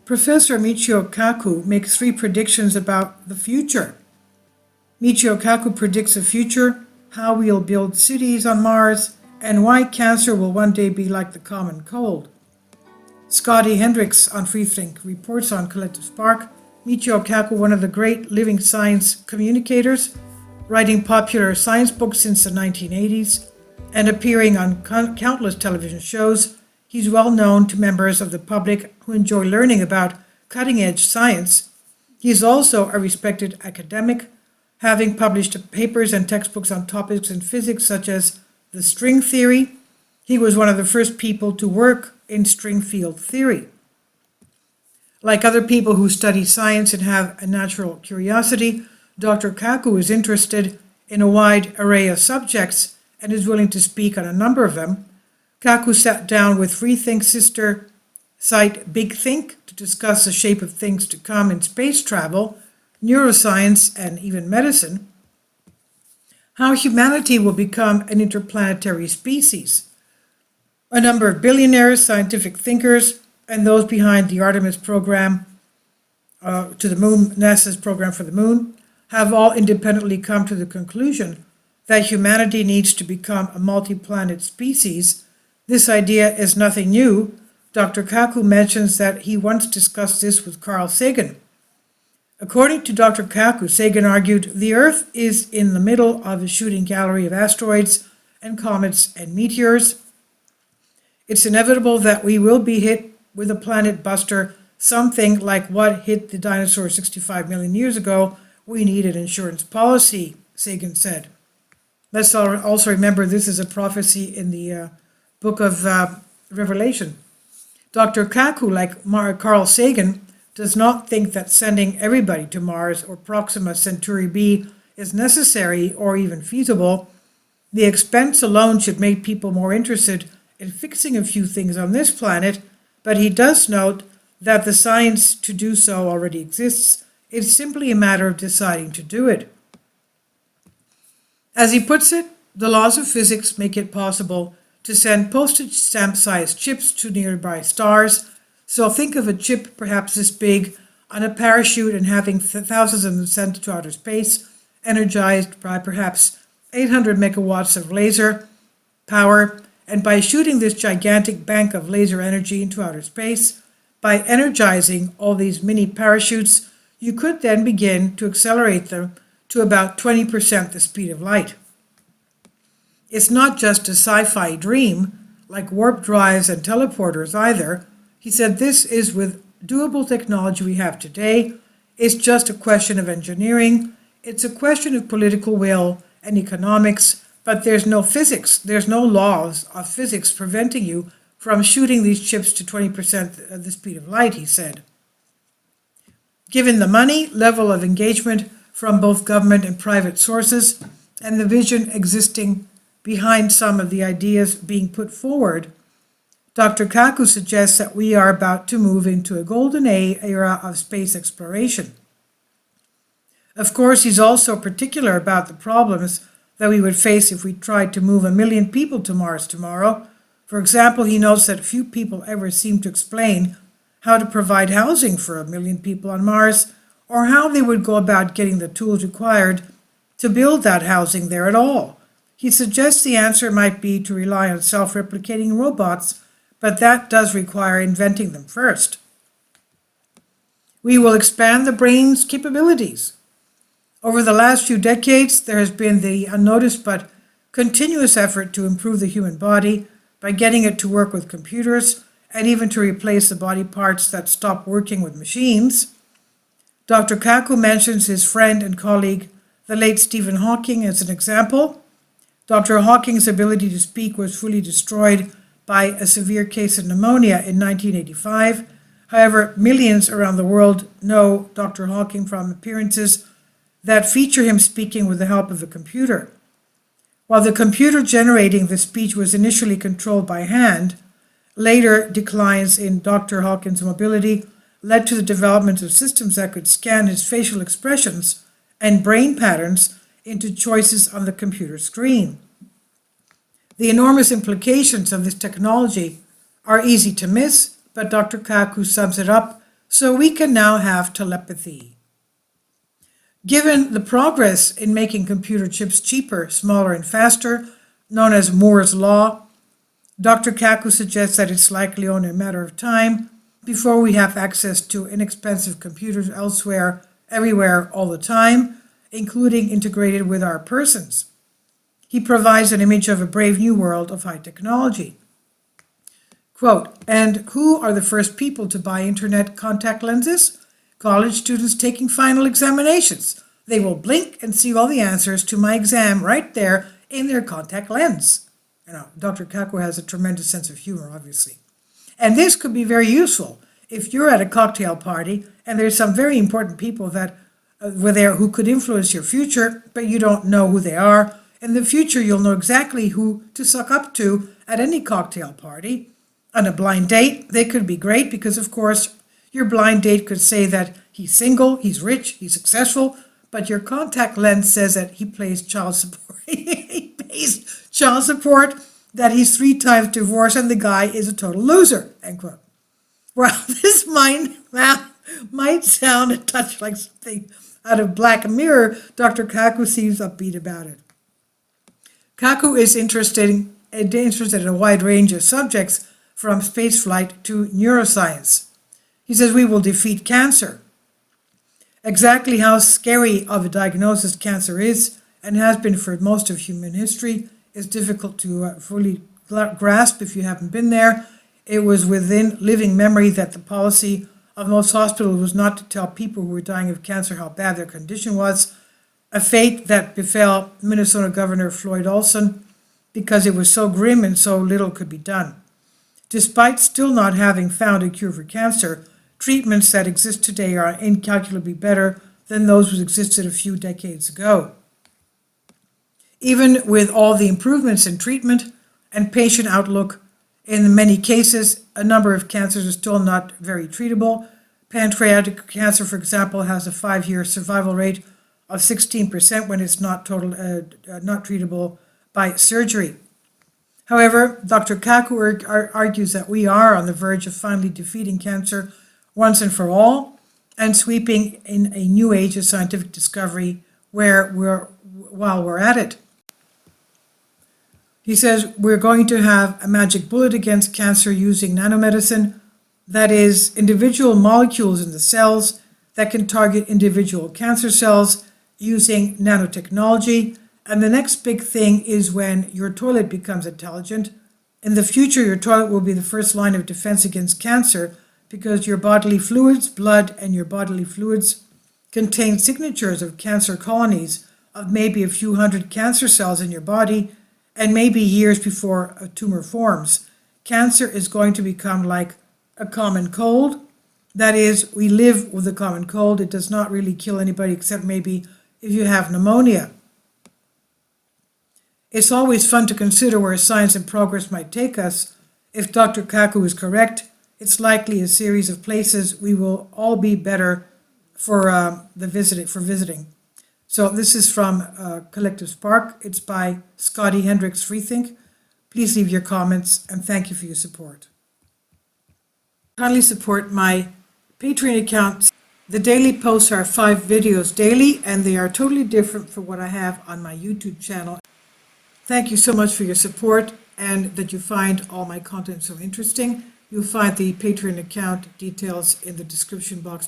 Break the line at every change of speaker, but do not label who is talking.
Professor Michio Kaku makes 3 predictions about the future. Michio Kaku predicts a future, how we'll build cities on Mars, and why cancer will one day be like the common cold. Scotty Hendricks on Freethink reports on Collective Spark. Michio Kaku, one of the great living science communicators, writing popular science books since the 1980s and appearing on countless television shows. He's well known to members of the public who enjoy learning about cutting-edge science. He is also a respected academic, having published papers and textbooks on topics in physics such as the string theory. He was one of the first people to work in string field theory. Like other people who study science and have a natural curiosity, Dr. Kaku is interested in a wide array of subjects and is willing to speak on a number of them. Kaku sat down with Freethink sister site Big Think to discuss the shape of things to come in space travel, neuroscience, and even medicine, how humanity will become an interplanetary species. A number of billionaires, scientific thinkers, and those behind the Artemis program to the moon, NASA's program for the moon, have all independently come to the conclusion that humanity needs to become a multi-planet species. This idea is nothing new. Dr. Kaku mentions that he once discussed this with Carl Sagan. According to Dr. Kaku, Sagan argued the Earth is in the middle of a shooting gallery of asteroids and comets and meteors. It's inevitable that we will be hit with a planet buster, something like what hit the dinosaurs 65 million years ago. We need an insurance policy, Sagan said. Let's also remember this is a prophecy in the book of Revelation. Dr. Kaku, like Carl Sagan, does not think that sending everybody to Mars or Proxima Centauri b is necessary or even feasible. The expense alone should make people more interested in fixing a few things on this planet, but he does note that the science to do so already exists. It's simply a matter of deciding to do it. As he puts it, the laws of physics make it possible to send postage stamp-sized chips to nearby stars. So think of a chip perhaps this big on a parachute and having thousands of them sent to outer space, energized by perhaps 800 megawatts of laser power. And by shooting this gigantic bank of laser energy into outer space, by energizing all these mini parachutes, you could then begin to accelerate them to about 20% the speed of light. It's not just a sci-fi dream, like warp drives and teleporters either. He said this is with doable technology we have today. It's just a question of engineering. It's a question of political will and economics, but there's no physics. There's no laws of physics preventing you from shooting these chips to 20% of the speed of light, he said. Given the money, level of engagement from both government and private sources, and the vision existing behind some of the ideas being put forward, Dr. Kaku suggests that we are about to move into a golden era of space exploration. Of course, he's also particular about the problems that we would face if we tried to move 1 million people to Mars tomorrow. For example, he notes that few people ever seem to explain how to provide housing for 1 million people on Mars, or how they would go about getting the tools required to build that housing there at all. He suggests the answer might be to rely on self-replicating robots, but that does require inventing them first. We will expand the brain's capabilities. Over the last few decades, there has been the unnoticed but continuous effort to improve the human body by getting it to work with computers and even to replace the body parts that stop working with machines. Dr. Kaku mentions his friend and colleague, the late Stephen Hawking, as an example. Dr. Hawking's ability to speak was fully destroyed by a severe case of pneumonia in 1985. However, millions around the world know Dr. Hawking from appearances that feature him speaking with the help of a computer. While the computer generating the speech was initially controlled by hand, later declines in Dr. Hawking's mobility led to the development of systems that could scan his facial expressions and brain patterns into choices on the computer screen. The enormous implications of this technology are easy to miss, but Dr. Kaku sums it up so we can now have telepathy. Given the progress in making computer chips cheaper, smaller, and faster, known as Moore's Law, Dr. Kaku suggests that it's likely only a matter of time before we have access to inexpensive computers elsewhere, everywhere, all the time, including integrated with our persons. He provides an image of a brave new world of high technology. Quote, and who are the first people to buy internet contact lenses? College students taking final examinations. They will blink and see all the answers to my exam right there in their contact lens. You know, Dr. Kaku has a tremendous sense of humor, obviously. And this could be very useful if you're at a cocktail party and there's some very important people that were there who could influence your future, but you don't know who they are. In the future, you'll know exactly who to suck up to at any cocktail party. On a blind date, they could be great because, of course, your blind date could say that he's single, he's rich, he's successful, but your contact lens says that he pays child support. He pays child support, that he's 3 times divorced, and the guy is a total loser, end quote. Well, this might sound a touch like something out of Black Mirror. Dr. Kaku seems upbeat about it. Kaku is interested in a wide range of subjects, from spaceflight to neuroscience. He says we will defeat cancer. Exactly how scary of a diagnosis cancer is, and has been for most of human history, is difficult to fully grasp if you haven't been there. It was within living memory that the policy of most hospitals was not to tell people who were dying of cancer how bad their condition was, a fate that befell Minnesota Governor Floyd Olson because it was so grim and so little could be done. Despite still not having found a cure for cancer, treatments that exist today are incalculably better than those which existed a few decades ago. Even with all the improvements in treatment and patient outlook, in many cases, a number of cancers are still not very treatable. Pancreatic cancer, for example, has a 5-year survival rate of 16% when it's not treatable by surgery. However, Dr. Kaku argues that we are on the verge of finally defeating cancer once and for all, and sweeping in a new age of scientific discovery while we're at it. He says we're going to have a magic bullet against cancer using nanomedicine, that is, individual molecules in the cells that can target individual cancer cells using nanotechnology. And the next big thing is when your toilet becomes intelligent. In the future, your toilet will be the first line of defense against cancer because your bodily fluids, blood, and your bodily fluids contain signatures of cancer colonies of maybe a few hundred cancer cells in your body, and maybe years before a tumor forms. Cancer is going to become like a common cold. That is, we live with a common cold. It does not really kill anybody except maybe if you have pneumonia. It's always fun to consider where science and progress might take us. If Dr. Kaku is correct, it's likely a series of places we will all be better for visiting. So this is from Collective Spark. It's by Scotty Hendricks Freethink. Please leave your comments, and thank you for your support. Kindly support my Patreon account. The daily posts are 5 videos daily, and they are totally different from what I have on my YouTube channel. Thank you so much for your support and that you find all my content so interesting. You'll find the Patreon account details in the description box